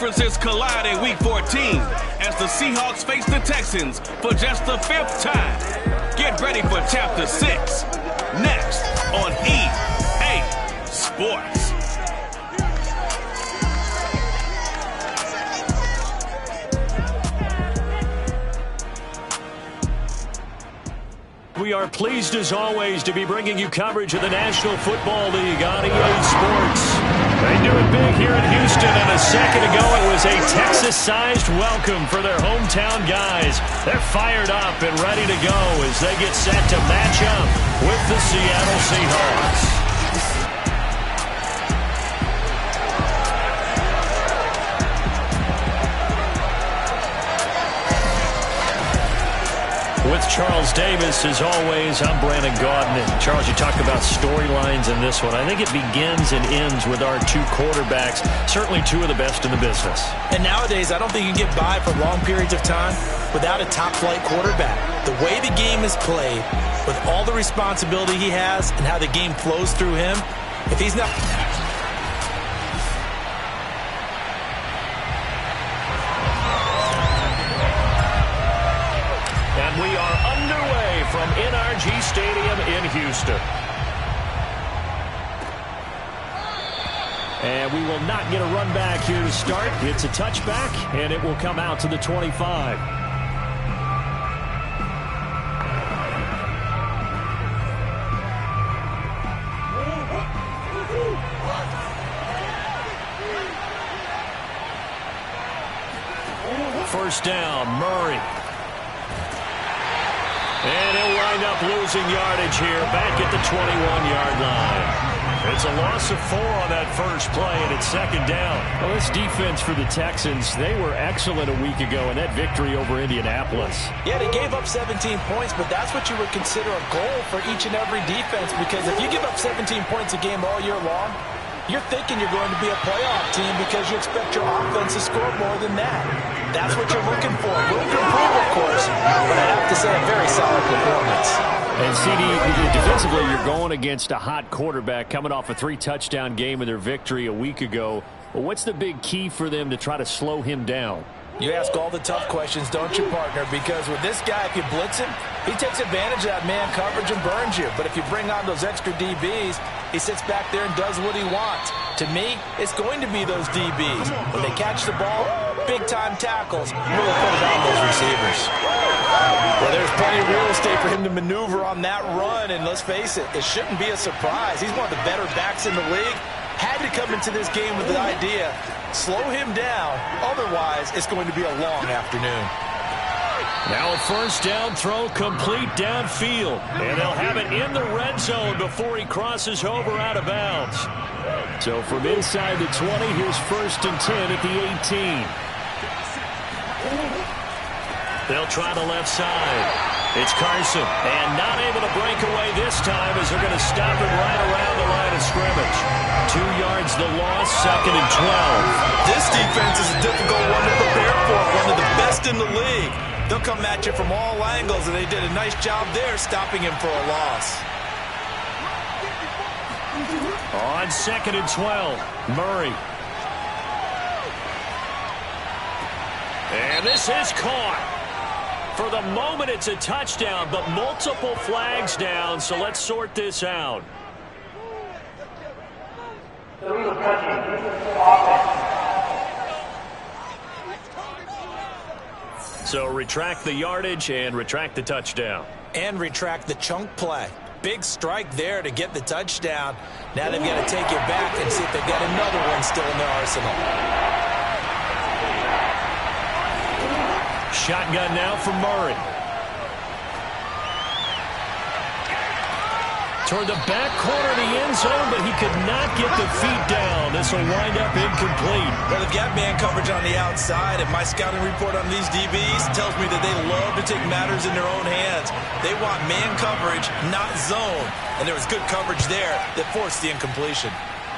conferences collide in Week 14 as the Seahawks face the Texans for just the 5th time. Get ready for Chapter 6, next on EA Sports. We are pleased as always to be bringing you coverage of the National Football League on EA Sports. They do it big here in Houston, and a second ago it was a Texas-sized welcome for their hometown guys. They're fired up and ready to go as they get set to match up with the Seattle Seahawks. With Charles Davis, as always, I'm Brandon Gaudin. And Charles, you talked about storylines in this one. I think it begins and ends with our two quarterbacks, certainly two of the best in the business. And nowadays, I don't think you can get by for long periods of time without a top-flight quarterback. The way the game is played, with all the responsibility he has and how the game flows through him, if he's not... We are underway from NRG Stadium in Houston. And we will not get a run back here to start. It's a touchback, and it will come out to the 25. First down, Murray. And he'll wind up losing yardage here back at the 21-yard line. It's a loss of 4 on that first play, and it's second down. Well, this defense for the Texans, they were excellent a week ago in that victory over Indianapolis. Yeah, they gave up 17 points, but that's what you would consider a goal for each and every defense, because if you give up 17 points a game all year long, you're thinking you're going to be a playoff team because you expect your offense to score more than that. That's what you're looking for. Room to improve, of course, but I have to say a very solid performance. And, CD, defensively, you're going against a hot quarterback coming off a 3-touchdown game in their victory a week ago. Well, what's the big key for them to try to slow him down? You ask all the tough questions, don't you, partner? Because with this guy, if you blitz him, he takes advantage of that man coverage and burns you. But if you bring on those extra DBs, he sits back there and does what he wants. To me, it's going to be those DBs. When they catch the ball, big-time tackles, really put it on those receivers. Well, there's plenty of real estate for him to maneuver on that run, and let's face it, it shouldn't be a surprise. He's one of the better backs in the league. Had to come into this game with the idea, slow him down, otherwise it's going to be a long afternoon. Now a first down throw complete downfield, and they'll have it in the red zone before he crosses over out of bounds. So from inside the 20, here's 1st and 10 at the 18. They'll try the left side. It's Carson, and not able to break away this time as they're going to stop him right around the line of scrimmage. 2 yards the loss, 2nd and 12. This defense is a difficult one to prepare for, one of the best in the league. They'll come at you from all angles, and they did a nice job there stopping him for a loss. On 2nd and 12, Murray. And this is caught. For the moment, it's a touchdown, but multiple flags down, so let's sort this out. So retract the yardage and retract the touchdown. And retract the chunk play. Big strike there to get the touchdown. Now they've got to take it back and see if they've got another one still in their arsenal. Shotgun now from Murray. Toward the back corner of the end zone, but he could not get the feet down. This will wind up incomplete. Well, they've got man coverage on the outside, and my scouting report on these DBs tells me that they love to take matters in their own hands. They want man coverage, not zone. And there was good coverage there that forced the incompletion.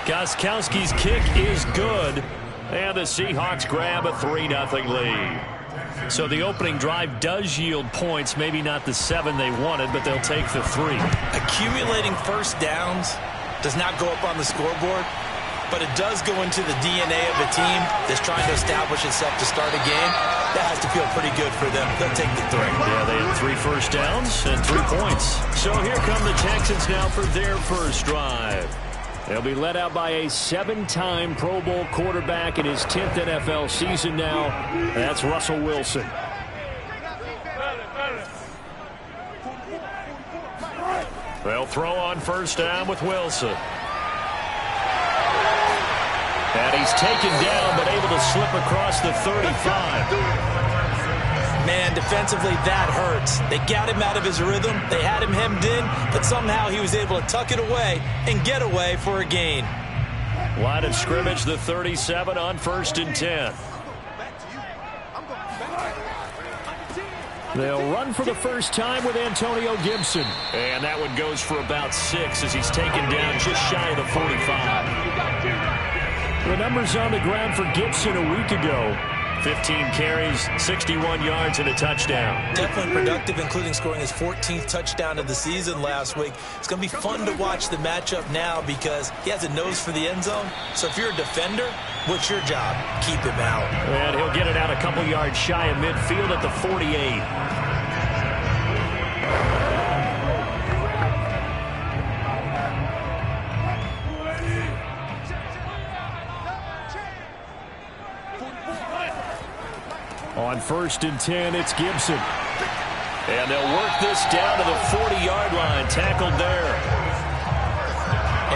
Gostkowski's kick is good, and the Seahawks grab a 3-0 lead. So the opening drive does yield points, maybe not the 7 they wanted, but they'll take the 3. Accumulating first downs does not go up on the scoreboard, but it does go into the DNA of a team that's trying to establish itself to start a game. That has to feel pretty good for them. They'll take the 3. Yeah, they had 3 first downs and 3 points. So here come the Texans now for their first drive. They'll be led out by a 7-time Pro Bowl quarterback in his 10th NFL season now. That's Russell Wilson. They'll throw on first down with Wilson. And he's taken down, but able to slip across the 35. Man, defensively, that hurts. They got him out of his rhythm. They had him hemmed in, but somehow he was able to tuck it away and get away for a gain. Line of scrimmage, the 37 on 1st and 10. They'll run for the first time with Antonio Gibson. And that one goes for about 6 as he's taken down just shy of the 45. The numbers on the ground for Gibson a week ago. 15 carries, 61 yards, and a touchdown. Definitely productive, including scoring his 14th touchdown of the season last week. It's going to be fun to watch the matchup now because he has a nose for the end zone. So if you're a defender, what's your job? Keep him out. And he'll get it out a couple yards shy of midfield at the 48. On 1st and 10, it's Gibson. And they'll work this down to the 40-yard line. Tackled there.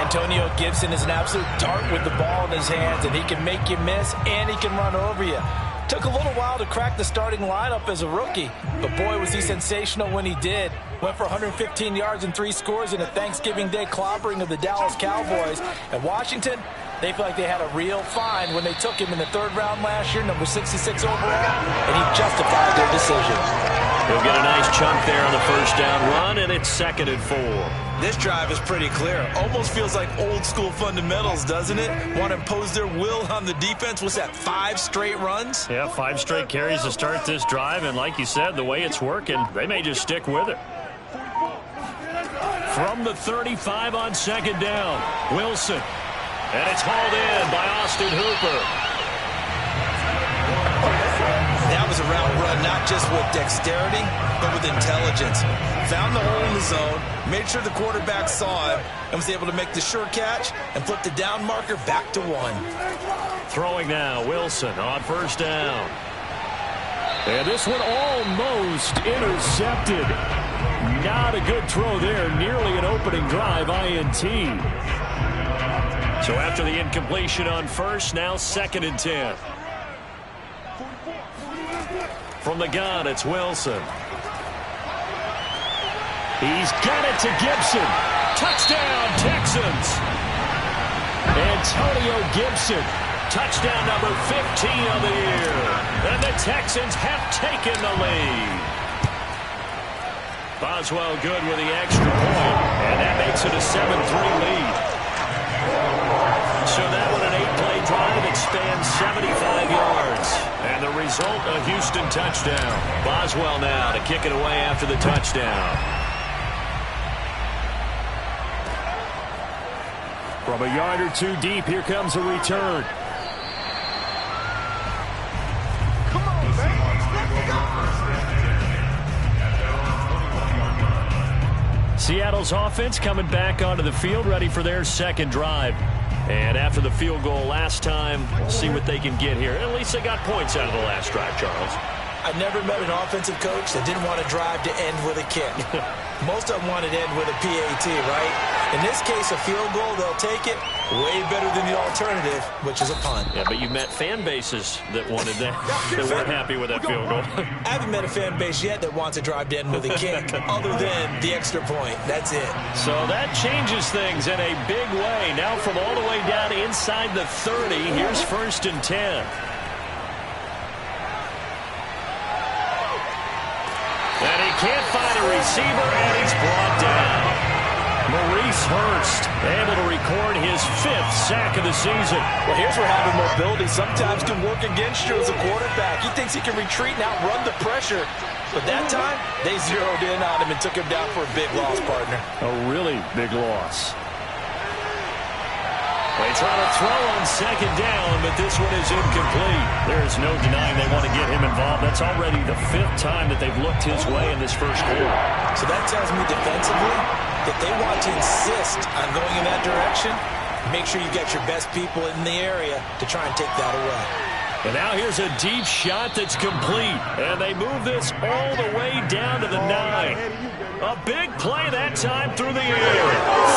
Antonio Gibson is an absolute dart with the ball in his hands, and he can make you miss, and he can run over you. Took a little while to crack the starting lineup as a rookie, but boy, was he sensational when he did. Went for 115 yards and 3 scores in a Thanksgiving Day clobbering of the Dallas Cowboys. And Washington, they feel like they had a real find when they took him in the 3rd round last year, number 66 overall, and he justified their decision. He'll get a nice chunk there on the first down run, and it's 2nd and 4. This drive is pretty clear. Almost feels like old school fundamentals, doesn't it? Want to impose their will on the defense. What's that, 5 straight runs? Yeah, 5 straight carries to start this drive, and like you said, the way it's working, they may just stick with it. From the 35 on 2nd down, Wilson. And it's hauled in by Austin Hooper. That was a route run, not just with dexterity, but with intelligence. Found the hole in the zone, made sure the quarterback saw him, and was able to make the sure catch and flip the down marker back to 1. Throwing now, Wilson on first down. And this one almost intercepted. Not a good throw there, nearly an opening drive, INT. So after the incompletion on first, now 2nd and 10. From the gun, it's Wilson. He's got it to Gibson. Touchdown, Texans. Antonio Gibson. Touchdown number 15 of the year. And the Texans have taken the lead. Boswell good with the extra point. And that makes it a 7-3 lead. So that one an 8-play drive. It spans 75 yards. And the result, a Houston touchdown. Boswell now to kick it away after the touchdown. From a yard or 2 deep, here comes a return. Come on, man. Seattle's offense coming back onto the field, ready for their 2nd drive. And after the field goal last time, we'll see what they can get here. At least they got points out of the last drive, Charles. I never met an offensive coach that didn't want to drive to end with a kick. Most of them wanted to end with a PAT, right? In this case, a field goal, they'll take it. Way better than the alternative, which is a punt. Yeah, but you've met fan bases that wanted that, that weren't happy with that field goal. I haven't met a fan base yet that wants to drive to end with a kick, other than the extra point. That's it. So that changes things in a big way. Now from all the way down inside the 30, here's 1st and 10. And he can't find a receiver, and he's brought down. Maurice Hurst able to record his 5th sack of the season. Well, here's where having mobility sometimes can work against you as a quarterback. He thinks he can retreat and outrun the pressure. But that time, they zeroed in on him and took him down for a big loss, partner. A really big loss. Well, They try to throw on second down, but this one is incomplete. There's no denying they want to get him involved. That's already the 5th time that they've looked his way in this first quarter. So that tells me defensively that they want to insist on going in that direction. Make sure you get your best people in the area to try and take that away. And now here's a deep shot that's complete. And they move this all the way down to the 9. A big play that time through the air.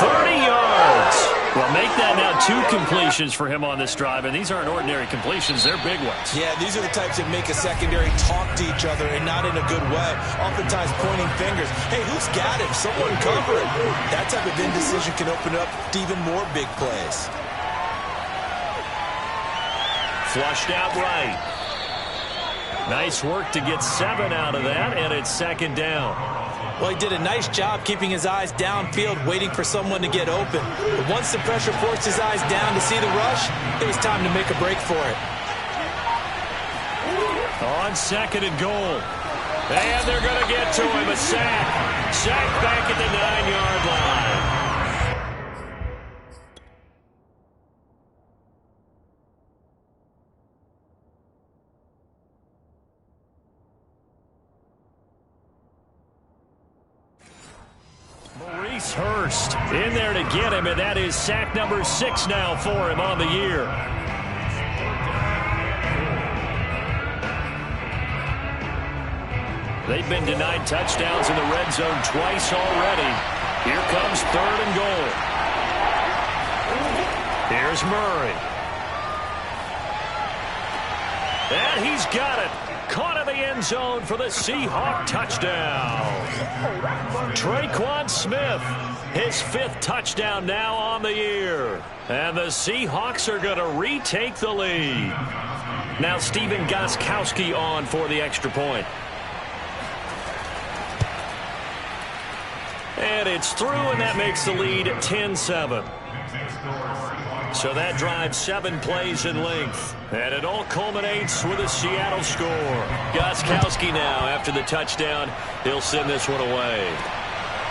30 yards. Well, make that now 2 completions for him on this drive. And these aren't ordinary completions. They're big ones. Yeah, these are the types that make a secondary talk to each other and not in a good way. Oftentimes pointing fingers. Hey, who's got him? Someone cover him. That type of indecision can open up to even more big plays. Flushed out right. Nice work to get 7 out of that, and it's second down. Well, he did a nice job keeping his eyes downfield, waiting for someone to get open. But once the pressure forced his eyes down to see the rush, it was time to make a break for it. On second and goal. And they're going to get to him. A sack. Sack back at the 9-yard line. Maurice Hurst in there to get him, and that is sack number 6 now for him on the year. They've been denied touchdowns in the red zone twice already. Here comes 3rd and goal. Here's Murray. And he's got it. Caught in the end zone for the Seahawks touchdown. Traquan Smith, his 5th touchdown now on the year. And the Seahawks are going to retake the lead. Now Stephen Gostkowski on for the extra point. And it's through, and that makes the lead 10-7. So that drives 7 plays in length. And it all culminates with a Seattle score. Gostkowski now, after the touchdown, he'll send this one away.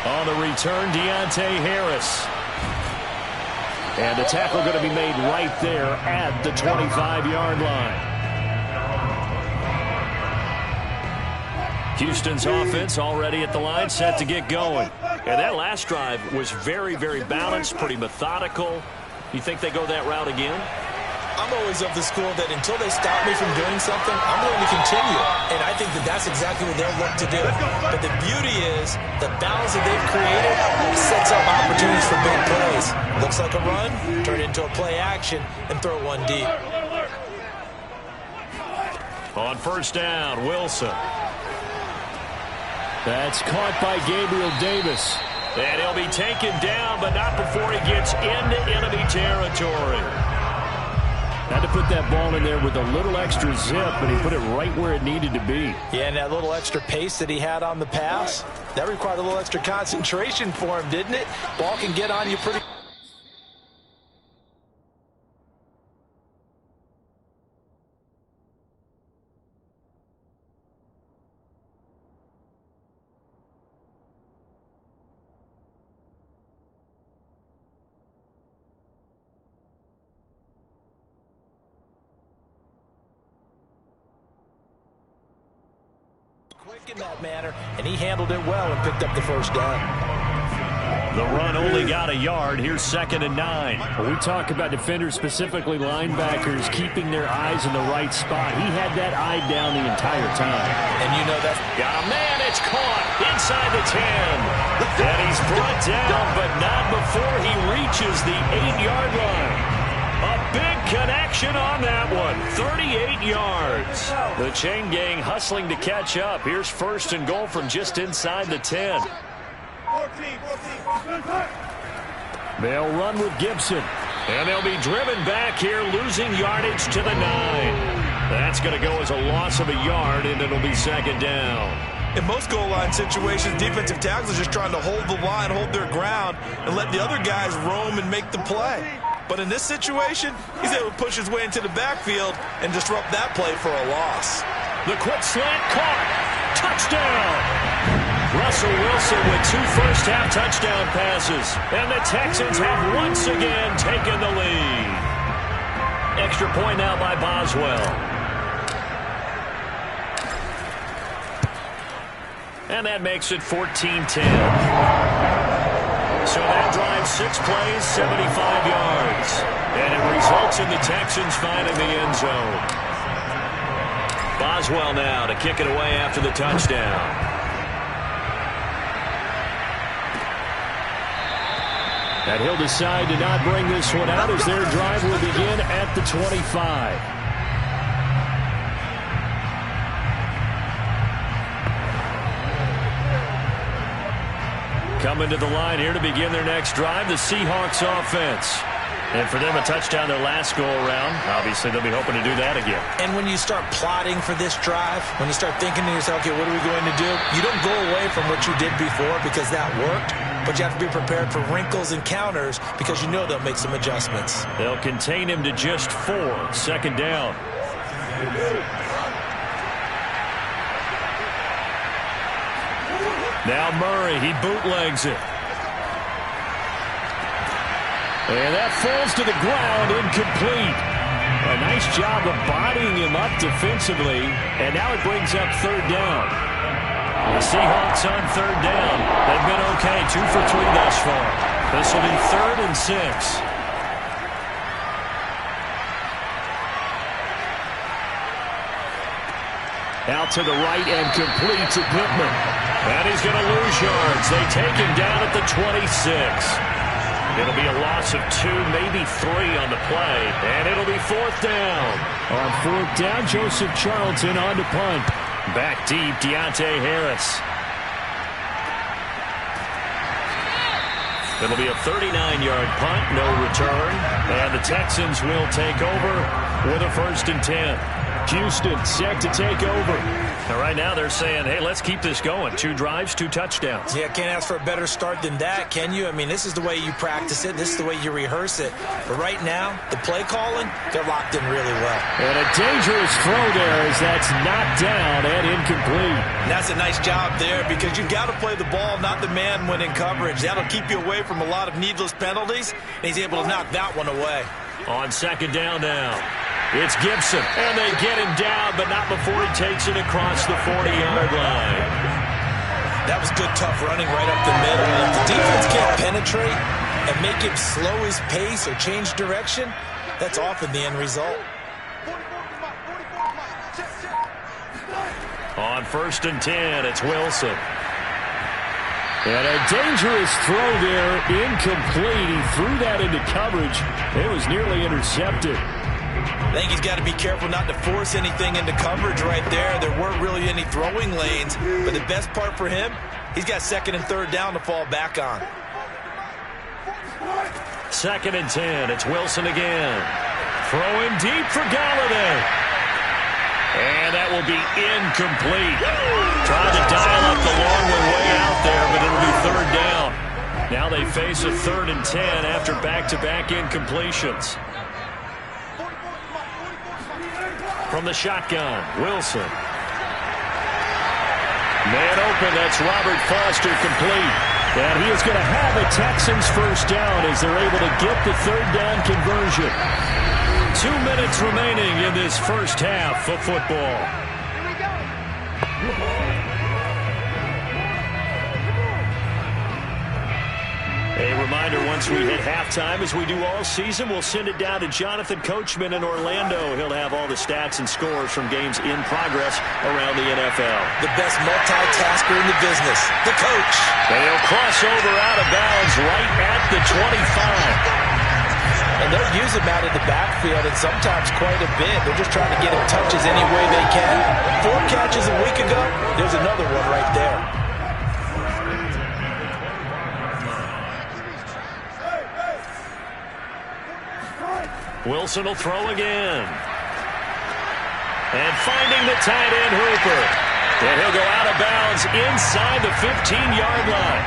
On the return, Deontay Harris. And the tackle going to be made right there at the 25-yard line. Houston's offense already at the line, set to get going. And that last drive was very, very balanced, pretty methodical. You think they go that route again? I'm always of the school that until they stop me from doing something, I'm going to continue. And I think that that's exactly what they'll look to do. But the beauty is the balance that they've created sets up opportunities for big plays. Looks like a run, turn it into a play action, and throw one deep. On first down, Wilson. That's caught by Gabriel Davis. And he'll be taken down, but not before he gets into enemy territory. Had to put that ball in there with a little extra zip, but he put it right where it needed to be. Yeah, and that little extra pace that he had on the pass, that required a little extra concentration for him, didn't it? Ball can get on you pretty... in that manner, and he handled it well and picked up the first down. The run only got a yard. Here's 2nd and 9. When we talk about defenders, specifically linebackers, keeping their eyes in the right spot. He had that eye down the entire time. And you know that. Got a man. It's caught inside the 10. And he's brought down, but not before he reaches the 8-yard line. A big connection on that one. 38 yards. The chain gang hustling to catch up. Here's 1st and goal from just inside the 10. They'll run with Gibson. And they'll be driven back here, losing yardage to the 9. That's going to go as a loss of a yard, and it'll be 2nd down. In most goal line situations, defensive tackles are just trying to hold the line, hold their ground, and let the other guys roam and make the play. But in this situation, he's able to push his way into the backfield and disrupt that play for a loss. The quick slant caught. Touchdown. Russell Wilson with 2 first-half touchdown passes. And the Texans have once again taken the lead. Extra point now by Boswell. And that makes it 14-10. So that drives 6 plays, 75 yards. And it results in the Texans finding the end zone. Boswell now to kick it away after the touchdown. And he'll decide to not bring this one out as their drive will begin at the 25. Coming to the line here to begin their next drive, the Seahawks offense. And for them, a touchdown their last go-around. Obviously, they'll be hoping to do that again. And when you start plotting for this drive, when you start thinking to yourself, okay, what are we going to do? You don't go away from what you did before because that worked, but you have to be prepared for wrinkles and counters because you know they'll make some adjustments. They'll contain him to just 4. Second down. Now Murray, he bootlegs it. And that falls to the ground, incomplete. A nice job of bodying him up defensively, and now it brings up third down. The Seahawks on third down. They've been okay, 2 for 3 thus far. This will be 3rd and 6. Out to the right and complete to Pittman. And he's going to lose yards. They take him down at the 26. It'll be a loss of 2, maybe 3 on the play. And it'll be 4th down. On 4th down, Joseph Charlton on to punt. Back deep, Deontay Harris. It'll be a 39-yard punt, no return. And the Texans will take over with a 1st and 10. Houston set to take over. Now, right now they're saying, hey, let's keep this going. 2 drives, 2 touchdowns. Yeah, can't ask for a better start than that, can you? I mean, this is the way you practice it. This is the way you rehearse it. But right now, the play calling, they're locked in really well. And a dangerous throw there as that's knocked down and incomplete. And that's a nice job there because you've got to play the ball, not the man when in coverage. That'll keep you away from a lot of needless penalties, and he's able to knock that one away. On 2nd down now. It's Gibson, and they get him down, but not before he takes it across the 40-yard line. That was good, tough running right up the middle. And if the defense can't penetrate and make him slow his pace or change direction, that's often the end result. On 1st and 10, it's Wilson. And a dangerous throw there, incomplete. He threw that into coverage. It was nearly intercepted. I think he's got to be careful not to force anything into coverage right there. There weren't really any throwing lanes, but the best part for him, he's got 2nd and 3rd down to fall back on. 2nd and 10, it's Wilson again. Throwing deep for Galladay. And that will be incomplete. Trying to dial up the long one way out there, but it'll be 3rd down. Now they face a 3rd and 10 after back-to-back incompletions. From the shotgun, Wilson. Man open, that's Robert Foster complete. And he is going to have a Texans 1st down as they're able to get the 3rd down conversion. 2 minutes remaining in this first half of football. A reminder, once we hit halftime, as we do all season, we'll send it down to Jonathan Coachman in Orlando. He'll have all the stats and scores from games in progress around the NFL. The best multitasker in the business, the coach. They'll cross over out of bounds right at the 25. And they'll use him out of the backfield, and sometimes quite a bit. They're just trying to get him touches any way they can. 4 catches a week ago, there's another one right there. Wilson will throw again. And finding the tight end, Hooper. And he'll go out of bounds inside the 15-yard line.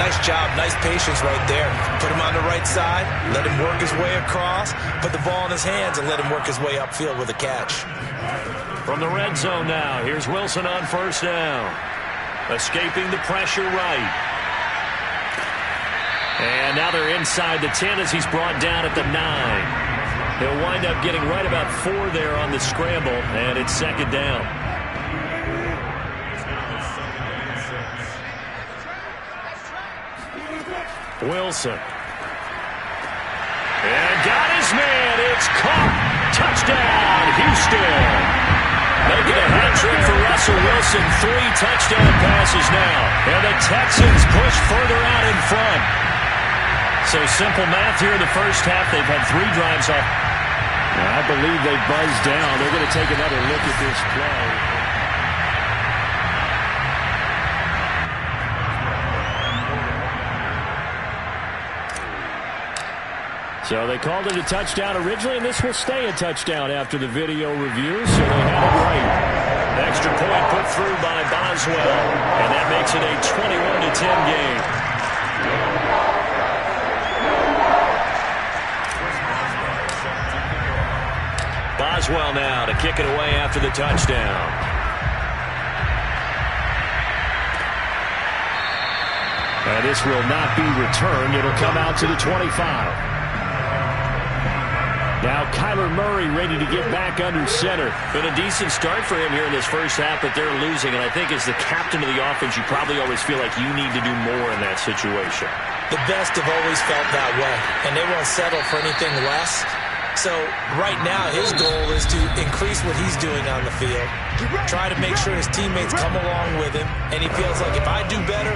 Nice job, nice patience right there. Put him on the right side, let him work his way across, put the ball in his hands, and let him work his way upfield with a catch. From the red zone now, here's Wilson on 1st down. Escaping the pressure right. And now they're inside the 10 as he's brought down at the 9. He'll wind up getting right about 4 there on the scramble, and it's second down. Wilson. And got his man. It's caught. Touchdown, Houston. Making a hat trick for Russell Wilson. 3 touchdown passes now. And the Texans push further out in front. So simple math here in the first half. They've had 3 drives off. I believe they buzzed down. They're going to take another look at this play. So they called it a touchdown originally, and this will stay a touchdown after the video review, so they had it right. Extra point put through by Boswell, and that makes it a 21-10 game. Boswell now to kick it away after the touchdown. And this will not be returned. It'll come out to the 25. Now Kyler Murray ready to get back under center. Been a decent start for him here in this first half, but they're losing. And I think as the captain of the offense, you probably always feel like you need to do more in that situation. The best have always felt that way, and they won't settle for anything less. So right now his goal is to increase what he's doing on the field, try to make sure his teammates come along with him, and he feels like if I do better,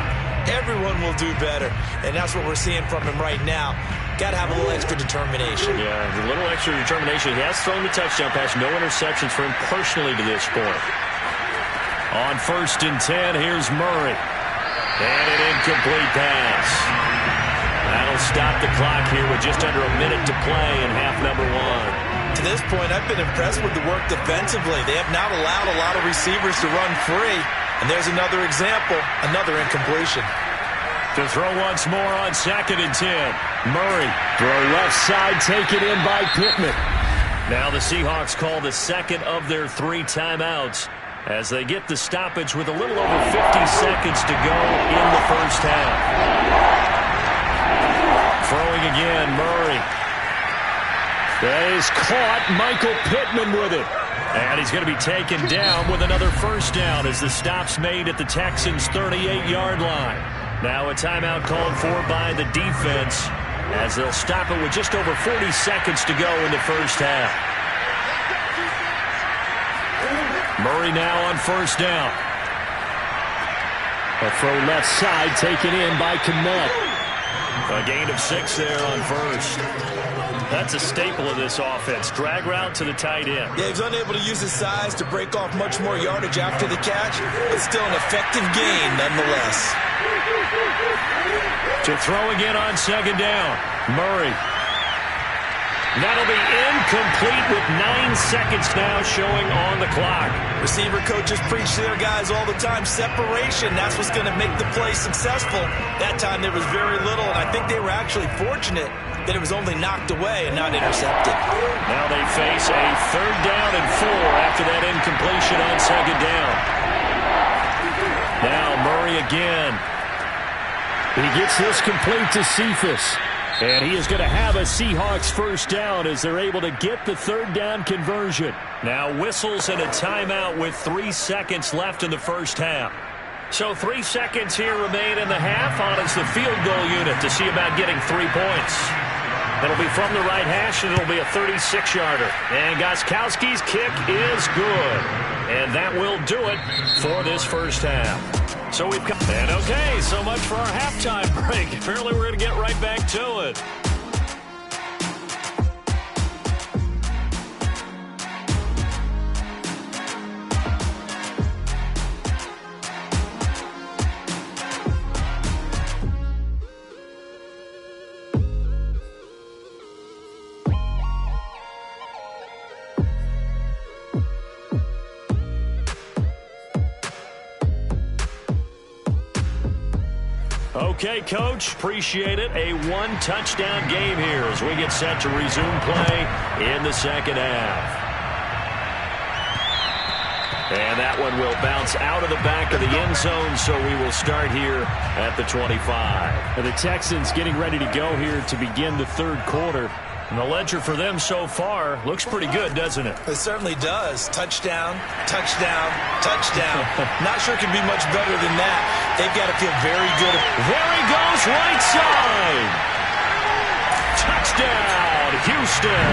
everyone will do better. And that's what we're seeing from him right now. Got to have a little extra determination. Yeah, a little extra determination. He has thrown the touchdown pass. No interceptions for him personally to this point. On 1st and 10, here's Murray. And an incomplete pass. That'll stop the clock here with just under a minute to play in half number 1. To this point, I've been impressed with the work defensively. They have not allowed a lot of receivers to run free. And there's another example, another incompletion. To throw once more on 2nd and 10. Murray. Throw left side, taken in by Pittman. Now the Seahawks call the second of their 3 timeouts as they get the stoppage with a little over 50 seconds to go in the first half. Throwing again, Murray. That is caught. Michael Pittman with it. And he's going to be taken down with another first down as the stop's made at the Texans' 38-yard line. Now a timeout called for by the defense as they'll stop it with just over 40 seconds to go in the first half. Murray now on 1st down. A throw left side taken in by Kmet. A gain of 6 there on 1st. That's a staple of this offense. Drag route to the tight end. Yeah, he's unable to use his size to break off much more yardage after the catch, but still an effective gain nonetheless. To throw again on 2nd down. Murray. That'll be incomplete with 9 seconds now showing on the clock. Receiver coaches preach to their guys all the time. Separation, that's what's going to make the play successful. That time there was very little, and I think they were actually fortunate that it was only knocked away and not intercepted. Now they face a 3rd down and 4 after that incompletion on 2nd down. Now Murray again. He gets this complete to Cephas. And he is going to have a Seahawks first down as they're able to get the 3rd down conversion. Now whistles and a timeout with 3 seconds left in the first half. So 3 seconds here remain in the half on as the field goal unit to see about getting 3 points. It'll be from the right hash, and it'll be a 36-yarder. And Gostkowski's kick is good. And that will do it for this first half. So we've come. And okay, so much for our halftime break. Apparently we're going to get right back to it. Okay, Coach, appreciate it. A 1-touchdown game here as we get set to resume play in the second half. And that one will bounce out of the back of the end zone, so we will start here at the 25. And the Texans getting ready to go here to begin the 3rd quarter. And the ledger for them so far looks pretty good, doesn't it? It certainly does. Touchdown, touchdown, touchdown. Not sure it can be much better than that. They've got to feel very good. There he goes, right side. Touchdown, Houston.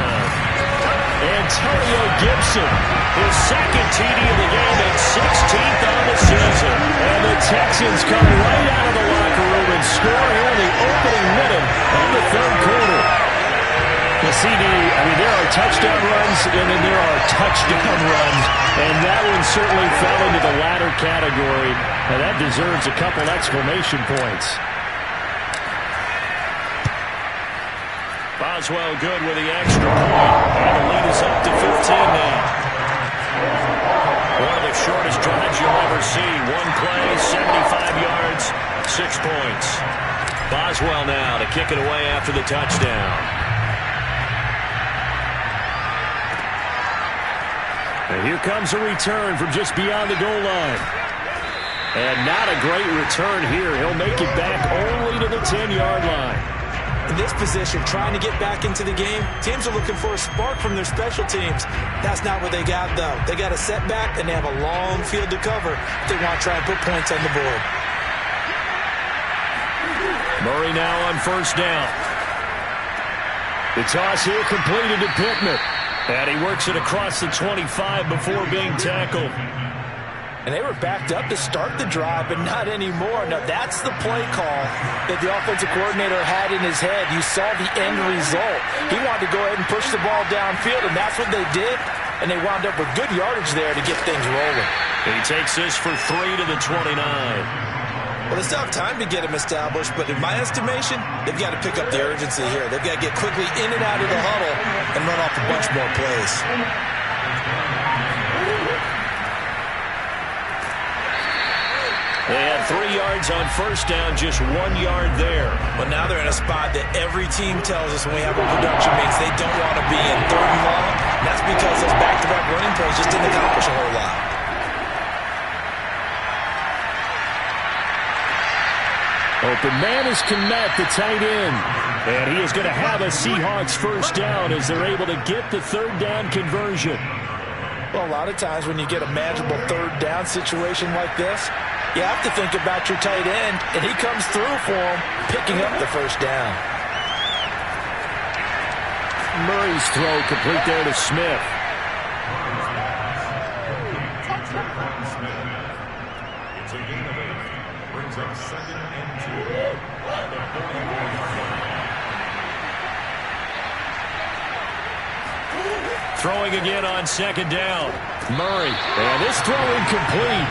Antonio Gibson, his second TD of the game and 16th on the season. And the Texans come right out of the locker room and score here in the opening minute of the third quarter. The CD, there are touchdown runs and then there are touchdown runs. And that one certainly fell into the latter category. And that deserves a couple exclamation points. Boswell good with the extra point. And the lead is up to 15 now. One of the shortest drives you'll ever see. One play, 75 yards, 6 points. Boswell now to kick it away after the touchdown. And here comes a return from just beyond the goal line. And not a great return here. He'll make it back only to the 10-yard line. In this position, trying to get back into the game, teams are looking for a spark from their special teams. That's not what they got, though. They got a setback, and they have a long field to cover if they want to try and put points on the board. Murray now on first down. The toss here completed to Pittman. And he works it across the 25 before being tackled. And they were backed up to start the drive, but not anymore. Now, that's the play call that the offensive coordinator had in his head. You saw the end result. He wanted to go ahead and push the ball downfield, and that's what they did. And they wound up with good yardage there to get things rolling. He takes this for 3 to the 29. Well, they still have time to get him established, but in my estimation, they've got to pick up the urgency here. They've got to get quickly in and out of the huddle and run off a bunch more plays. They had 3 yards on first down, just 1 yard there. But now they're in a spot that every team tells us when we have a production means they don't want to be in, 3rd and long. And that's because those back-to-back running plays just didn't accomplish a whole lot. Open man is Kmet, the tight end. And he is going to have a Seahawks first down as they're able to get the 3rd down conversion. Well, a lot of times when you get a manageable 3rd down situation like this, you have to think about your tight end, and he comes through for him, picking up the first down. Murray's throw complete there to Smith. It's a gain of 8. Brings up 2nd and 2. Throwing again on 2nd down. Murray. And this throw incomplete.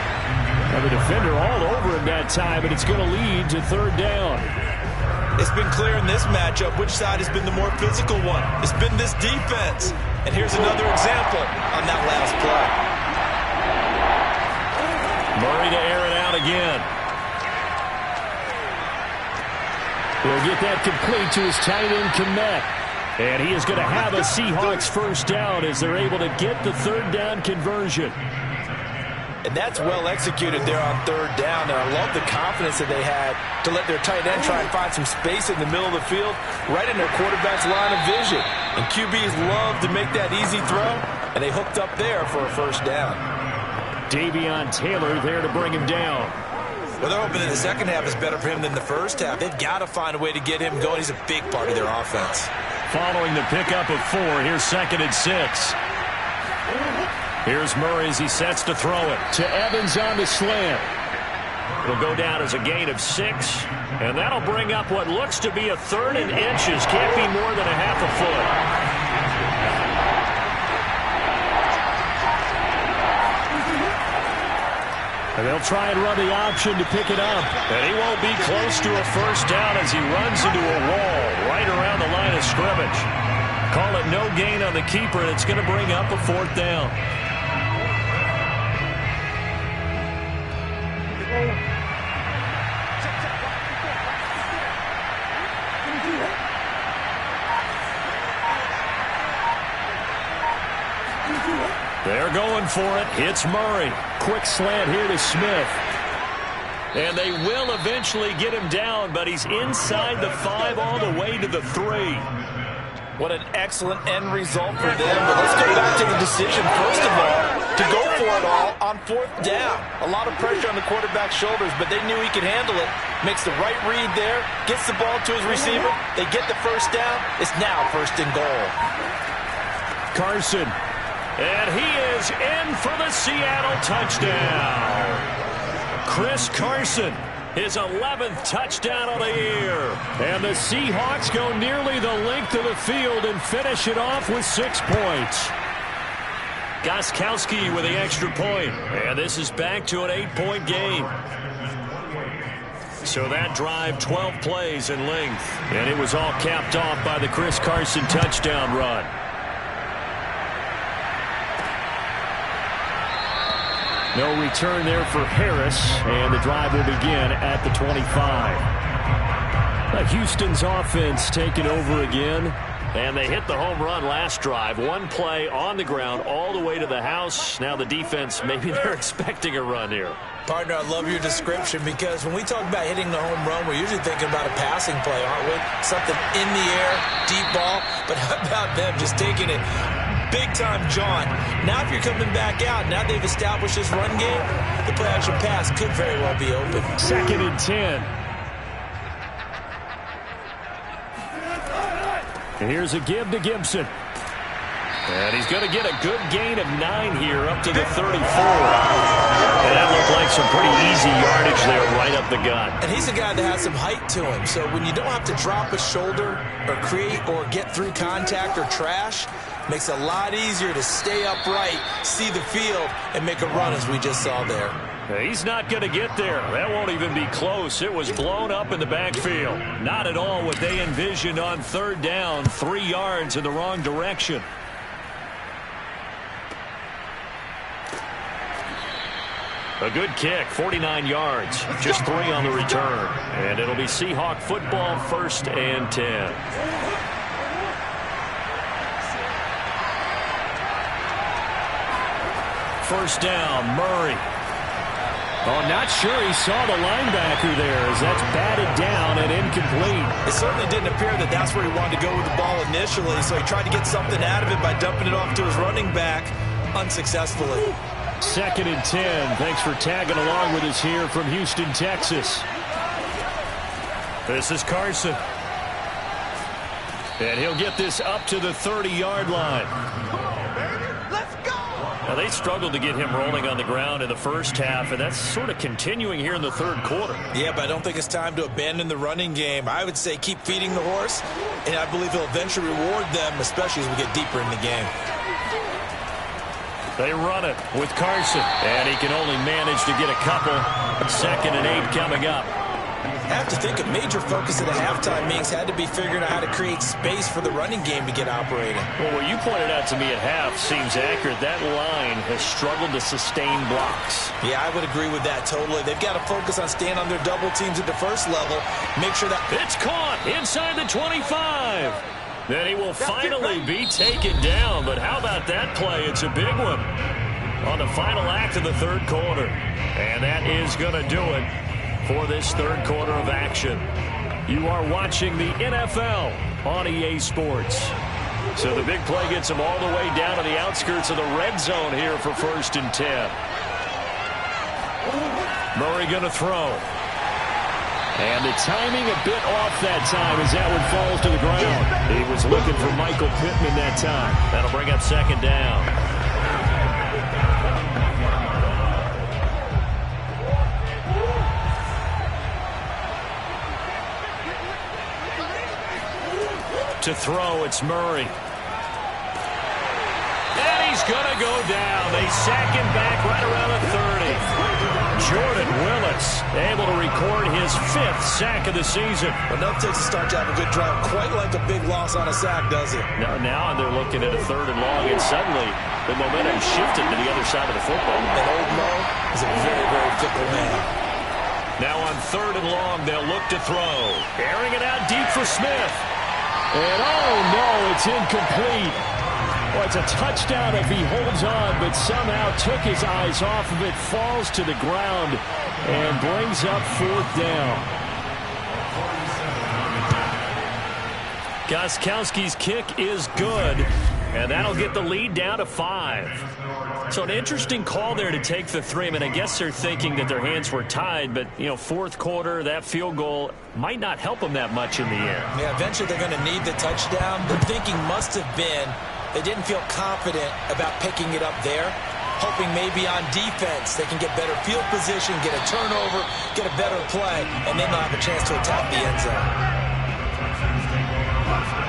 And the defender all over him that time, and it's going to lead to 3rd down. It's been clear in this matchup which side has been the more physical one. It's been this defense. And here's another example on that last play. Murray to air it out again. He'll get that complete to his tight end, Kmet. And he is going to have a Seahawks first down as they're able to get the 3rd down conversion. And that's well executed there on 3rd down. And I love the confidence that they had to let their tight end try and find some space in the middle of the field, right in their quarterback's line of vision. And QBs love to make that easy throw, and they hooked up there for a first down. Davion Taylor there to bring him down. Well, they're hoping that the second half is better for him than the first half. They've got to find a way to get him going. He's a big part of their offense. Following the pickup of 4, here's 2nd and 6. Here's Murray as he sets to throw it. To Evans on the slant. It'll go down as a gain of 6. And that'll bring up what looks to be a 3rd and inches. Can't be more than a half a foot. And they'll try and run the option to pick it up. And he won't be close to a first down as he runs into a wall right around the line of scrimmage. Call it no gain on the keeper, and it's going to bring up a 4th down. They're going for it. Hits Murray. Quick slant here to Smith. And they will eventually get him down, but he's inside the 5 all the way to the 3. What an excellent end result for them. But let's go back to the decision, first of all, to go for it all on 4th down. A lot of pressure on the quarterback's shoulders, but they knew he could handle it. Makes the right read there, gets the ball to his receiver. They get the first down. It's now 1st and goal. Carson. And he is in for the Seattle touchdown. Chris Carson. His 11th touchdown of the year. And the Seahawks go nearly the length of the field and finish it off with 6 points. Gostkowski with the extra point. And this is back to an 8-point game. So that drive, 12 plays in length. And it was all capped off by the Chris Carson touchdown run. No return there for Harris, and the drive will begin at the 25. Houston's offense taking over again, and they hit the home run last drive. One play on the ground all the way to the house. Now the defense, maybe they're expecting a run here. Partner, I love your description because when we talk about hitting the home run, we're usually thinking about a passing play, aren't we? Something in the air, deep ball, but how about them just taking it big-time jaunt? Now if you're coming back out, now they've established this run game, the play-action pass could very well be open. 2nd and 10. And here's a give to Gibson. And he's going to get a good gain of 9 here up to the 34. And that looked like some pretty easy yardage there right up the gut. And he's a guy that has some height to him. So when you don't have to drop a shoulder or create or get through contact or trash, makes it a lot easier to stay upright, see the field, and make a run as we just saw there. He's not going to get there. That won't even be close. It was blown up in the backfield. Not at all what they envisioned on 3rd down. 3 yards in the wrong direction. A good kick, 49 yards, just 3 on the return. And it'll be Seahawk football, 1st and 10. First down, Murray. Oh, not sure he saw the linebacker there as that's batted down and incomplete. It certainly didn't appear that that's where he wanted to go with the ball initially, so he tried to get something out of it by dumping it off to his running back unsuccessfully. 2nd and 10. Thanks for tagging along with us here from Houston, Texas. This is Carson. And he'll get this up to the 30-yard line. Let's go! Now, they struggled to get him rolling on the ground in the first half, and that's sort of continuing here in the 3rd quarter. Yeah, but I don't think it's time to abandon the running game. I would say keep feeding the horse, and I believe he'll eventually reward them, especially as we get deeper in the game. They run it with Carson, and he can only manage to get a couple. 2nd and 8 coming up. I have to think a major focus at the halftime meetings had to be figuring out how to create space for the running game to get operating. Well, what you pointed out to me at half seems accurate. That line has struggled to sustain blocks. Yeah, I would agree with that totally. They've got to focus on staying on their double teams at the first level. Make sure that... It's caught inside the 25. Then he will finally be taken down. But how about that play? It's a big one on the final act of the 3rd quarter. And that is going to do it for this 3rd quarter of action. You are watching the NFL on EA Sports. So the big play gets him all the way down to the outskirts of the red zone here for 1st and 10. Murray going to throw. And the timing a bit off that time as that one falls to the ground. He was looking for Michael Pittman that time. That'll bring up 2nd down. To throw, it's Murray. And he's going to go down. They sack him back right around the 30. Jordan Willis able to record his 5th sack of the season. Enough takes a start to have a good drive. Quite like a big loss on a sack, does it? Now they're looking at a 3rd and long, and suddenly the momentum shifted to the other side of the football. And old Mo is a very, very fickle man. Now on 3rd and long, they'll look to throw. Airing it out deep for Smith. And oh no, it's incomplete. Well, it's a touchdown if he holds on, but somehow took his eyes off of it, falls to the ground, and brings up 4th down. Gostkowski's kick is good, and that'll get the lead down to 5. So an interesting call there to take the 3. I mean, I guess they're thinking that their hands were tied, but, you know, fourth quarter, that field goal might not help them that much in the end. Yeah, eventually they're going to need the touchdown. The thinking must have been they didn't feel confident about picking it up there, hoping maybe on defense they can get better field position, get a turnover, get a better play, and then they'll have a chance to attack the end zone.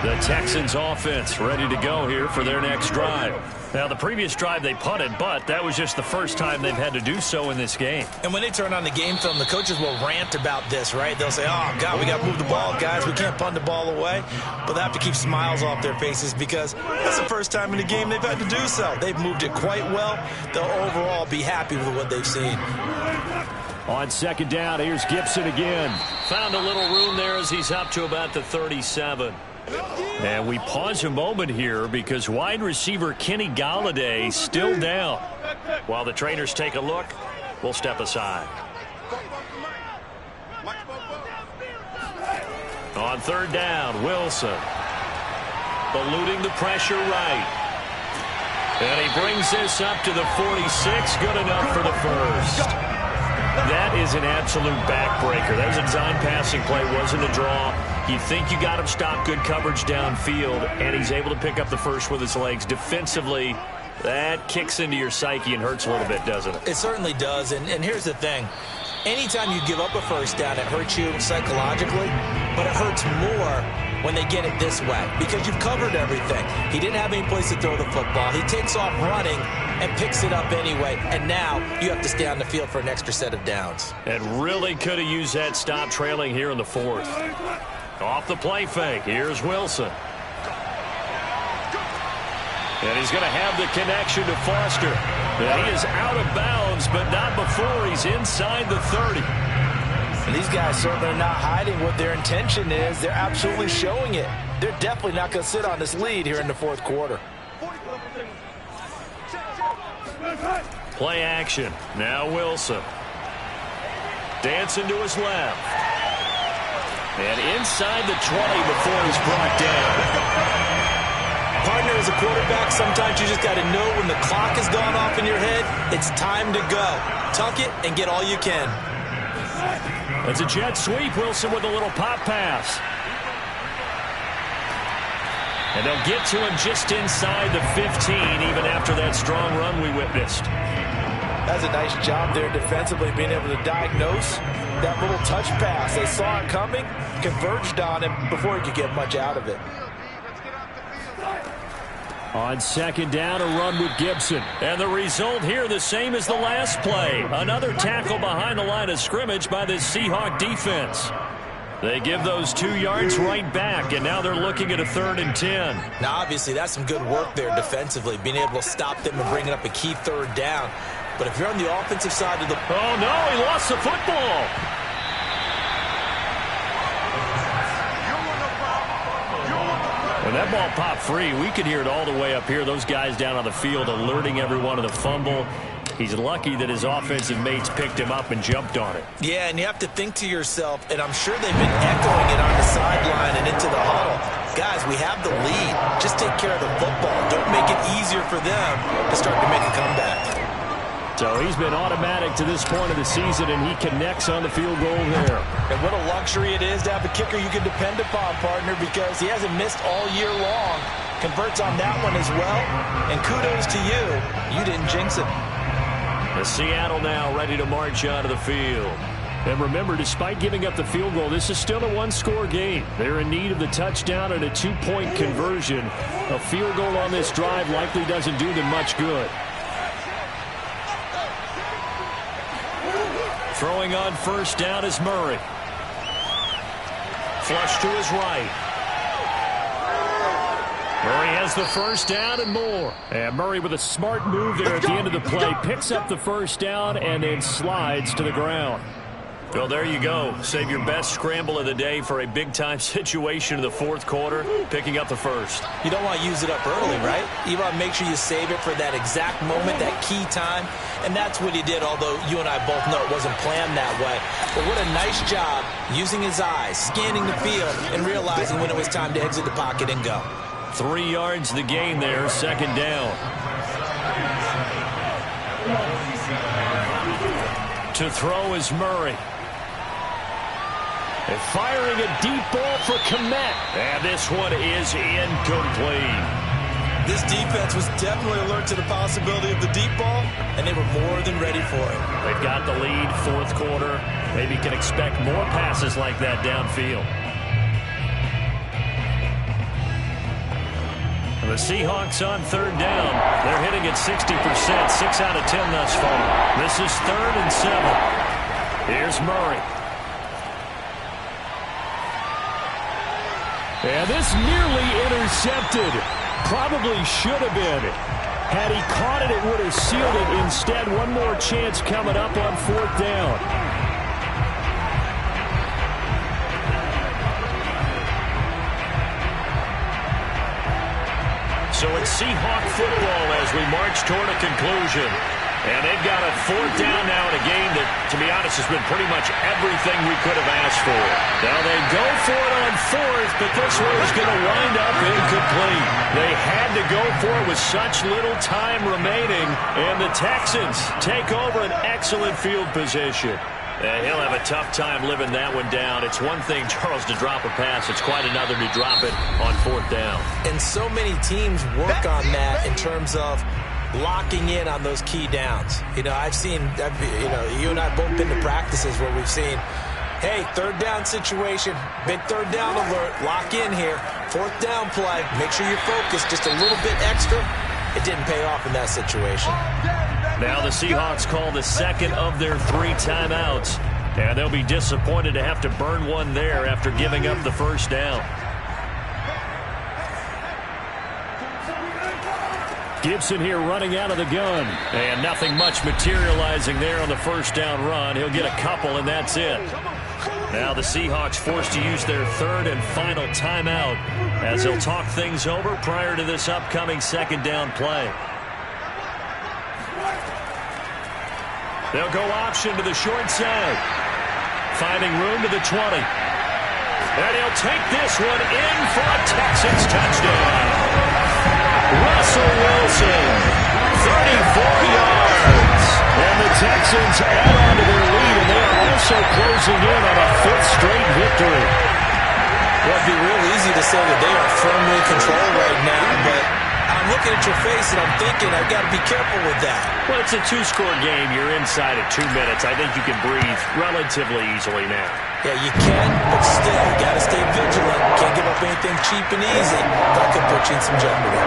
The Texans offense ready to go here for their next drive. Now, the previous drive they punted, but that was just the first time they've had to do so in this game. And when they turn on the game film, the coaches will rant about this, right? They'll say, oh, God, we got to move the ball, guys. We can't punt the ball away. But they have to keep smiles off their faces because that's the first time in the game they've had to do so. They've moved it quite well. They'll overall be happy with what they've seen. On second down, here's Gibson again. Found a little room there as he's up to about the 37. And we pause a moment here because wide receiver Kenny Galladay still down. While the trainers take a look, we'll step aside. On third down, Wilson. Eluding the pressure right. And he brings this up to the 46. Good enough for the first. That is an absolute backbreaker. That was a design passing play, wasn't a draw. You think you got him stopped, good coverage downfield, and he's able to pick up the first with his legs. Defensively, that kicks into your psyche and hurts a little bit, doesn't it? It certainly does, and here's the thing. Anytime you give up a first down, it hurts you psychologically, but it hurts more when they get it this way because you've covered everything. He didn't have any place to throw the football. He takes off running and picks it up anyway, and now you have to stay on the field for an extra set of downs. And really could have used that stop trailing here in the fourth. Off the play fake, here's Wilson. And he's going to have the connection to Foster. And he is out of bounds, but not before he's inside the 30. And these guys certainly are not hiding what their intention is. They're absolutely showing it. They're definitely not going to sit on this lead here in the fourth quarter. Play action. Now Wilson. Dancing to his left. And inside the 20 before he's brought down. Partner, as a quarterback, sometimes you just got to know when the clock has gone off in your head, it's time to go. Tuck it and get all you can. It's a jet sweep. Wilson with a little pop pass. And they'll get to him just inside the 15, even after that strong run we witnessed. That's a nice job there defensively, being able to diagnose that little touch pass. They saw it coming, converged on him before he could get much out of it. On second down, a run with Gibson. And the result here the same as the last play. Another tackle behind the line of scrimmage by this Seahawk defense. They give those 2 yards right back, and now they're looking at a 3rd and 10. Now, obviously, that's some good work there defensively, being able to stop them and bringing up a key 3rd down. But if you're on the offensive side of the... Oh, no, he lost the football. When that ball popped free, we could hear it all the way up here. Those guys down on the field alerting everyone of the fumble. He's lucky that his offensive mates picked him up and jumped on it. Yeah, and you have to think to yourself, and I'm sure they've been echoing it on the sideline and into the huddle. Guys, we have the lead. Just take care of the football. Don't make it easier for them to start to make a comeback. So he's been automatic to this point of the season, and he connects on the field goal there. And what a luxury it is to have a kicker you can depend upon, partner, because he hasn't missed all year long. Converts on that one as well. And kudos to you. You didn't jinx it. The Seattle now ready to march onto the field. And remember, despite giving up the field goal, this is still a one-score game. They're in need of the touchdown and a 2-point conversion. A field goal on this drive likely doesn't do them much good. Throwing on first down is Murray. Flush to his right. Murray has the first down and more. And Murray with a smart move there at the end of the play. Picks up the first down and then slides to the ground. Well, there you go. Save your best scramble of the day for a big-time situation in the fourth quarter, picking up the first. You don't want to use it up early, right? You want to make sure you save it for that exact moment, that key time. And that's what he did, although you and I both know it wasn't planned that way. But what a nice job using his eyes, scanning the field, and realizing when it was time to exit the pocket and go. 3 yards the gain there, second down. To throw is Murray. And firing a deep ball for Kmet. And this one is incomplete. This defense was definitely alert to the possibility of the deep ball, and they were more than ready for it. They've got the lead, fourth quarter. Maybe can expect more passes like that downfield. And the Seahawks on third down. They're hitting at 60%, 6 out of 10 thus far. This is 3rd and 7. Here's Murray. And this nearly intercepted. Probably should have been. Had he caught it, it would have sealed it. Instead, one more chance coming up on 4th down. So it's Seahawk football as we march toward a conclusion. And they've got a 4th down now in a game that, to be honest, has been pretty much everything we could have asked for. Now they go for it on 4th, but this one is going to wind up incomplete. They had to go for it with such little time remaining, and the Texans take over an excellent field position. And he'll have a tough time living that one down. It's one thing, Charles, to drop a pass. It's quite another to drop it on 4th down. And so many teams work on that in terms of locking in on those key downs. You know, you and I both been to practices where we've seen, hey, 3rd down situation, big 3rd down alert, lock in here, 4th down play, make sure you're focused just a little bit extra. It didn't pay off in that situation. Now the Seahawks call the second of their 3 timeouts, and they'll be disappointed to have to burn one there after giving up the first down. Gibson here running out of the gun. And nothing much materializing there on the first down run. He'll get a couple, and that's it. Now the Seahawks forced to use their 3rd and final timeout as they'll talk things over prior to this upcoming second down play. They'll go option to the short side. Finding room to the 20. And he'll take this one in for a Texans touchdown. Russell Wilson, 34 yards. And the Texans add on to their lead, and they are also closing in on a 5th straight victory. Well, it'd be real easy to say that they are firmly controlled right now, but I'm looking at your face and I'm thinking I've got to be careful with that. Well, it's a 2-score game. You're inside at 2 minutes. I think you can breathe relatively easily now. Yeah, you can, but still, you got to stay vigilant. Can't give up anything cheap and easy. That could put you in some jeopardy.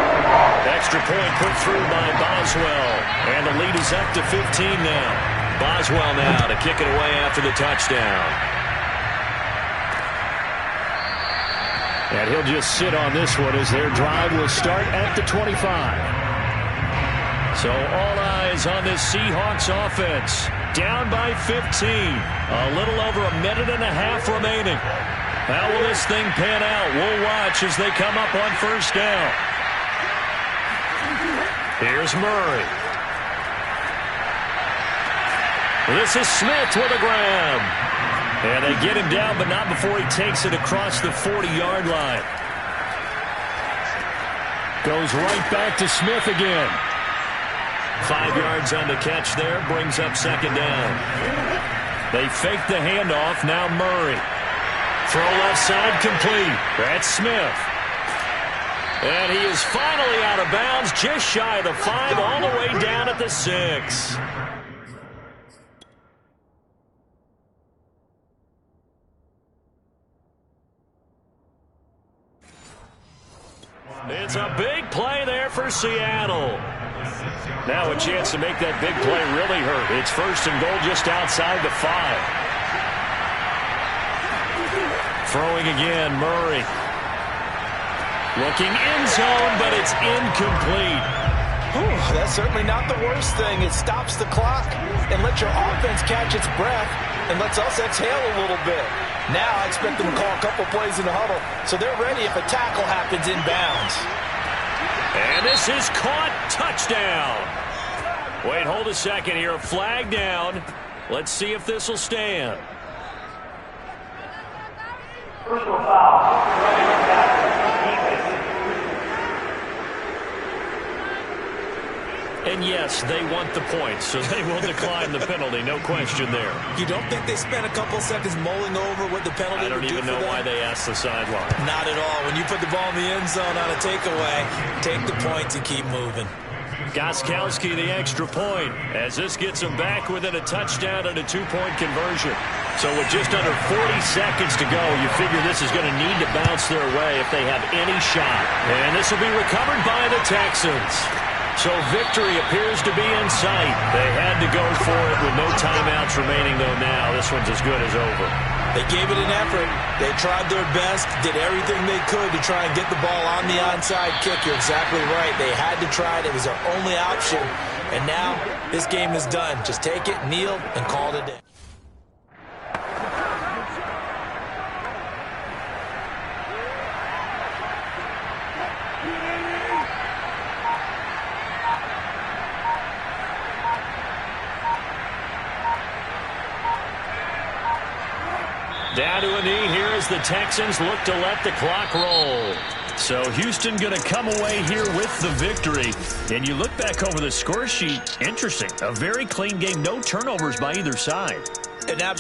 Extra point put through by Boswell. And the lead is up to 15 now. Boswell now to kick it away after the touchdown. And he'll just sit on this one as their drive will start at the 25. So all eyes on this Seahawks offense. Down by 15. A little over a minute and a half remaining. How will this thing pan out? We'll watch as they come up on first down. Here's Murray. This is Smith with a grab. And they get him down, but not before he takes it across the 40-yard line. Goes right back to Smith again. 5 yards on the catch there, brings up second down. They fake the handoff, now Murray. Throw left side complete. That's Smith. And he is finally out of bounds, just shy of the 5, all the way down at the 6. It's a big play there for Seattle. Now a chance to make that big play really hurt. It's 1st and goal just outside the 5. Throwing again, Murray. Looking end zone, but it's incomplete. That's certainly not the worst thing. It stops the clock and lets your offense catch its breath and lets us exhale a little bit. Now I expect them to call a couple plays in the huddle so they're ready if a tackle happens inbounds. And this is caught. Touchdown. Wait, hold a second here. Flag down. Let's see if this will stand. Personal foul. And yes, they want the points, so they will decline the penalty. No question there. You don't think they spent a couple seconds mulling over what the penalty would do for them? I don't even know why they asked the sideline. Not at all. When you put the ball in the end zone on a takeaway, take the points and keep moving. Gostkowski the extra point as this gets them back within a touchdown and a two-point conversion. So with just under 40 seconds to go, you figure this is going to need to bounce their way if they have any shot. And this will be recovered by the Texans. So victory appears to be in sight. They had to go for it with no timeouts remaining, though now this one's as good as over. They gave it an effort. They tried their best, did everything they could to try and get the ball on the onside kick. You're exactly right. They had to try it. It was their only option. And now this game is done. Just take it, kneel, and call it a day. Down to a knee here as the Texans look to let the clock roll. So Houston going to come away here with the victory. And you look back over the score sheet, interesting. A very clean game, no turnovers by either side. An absolute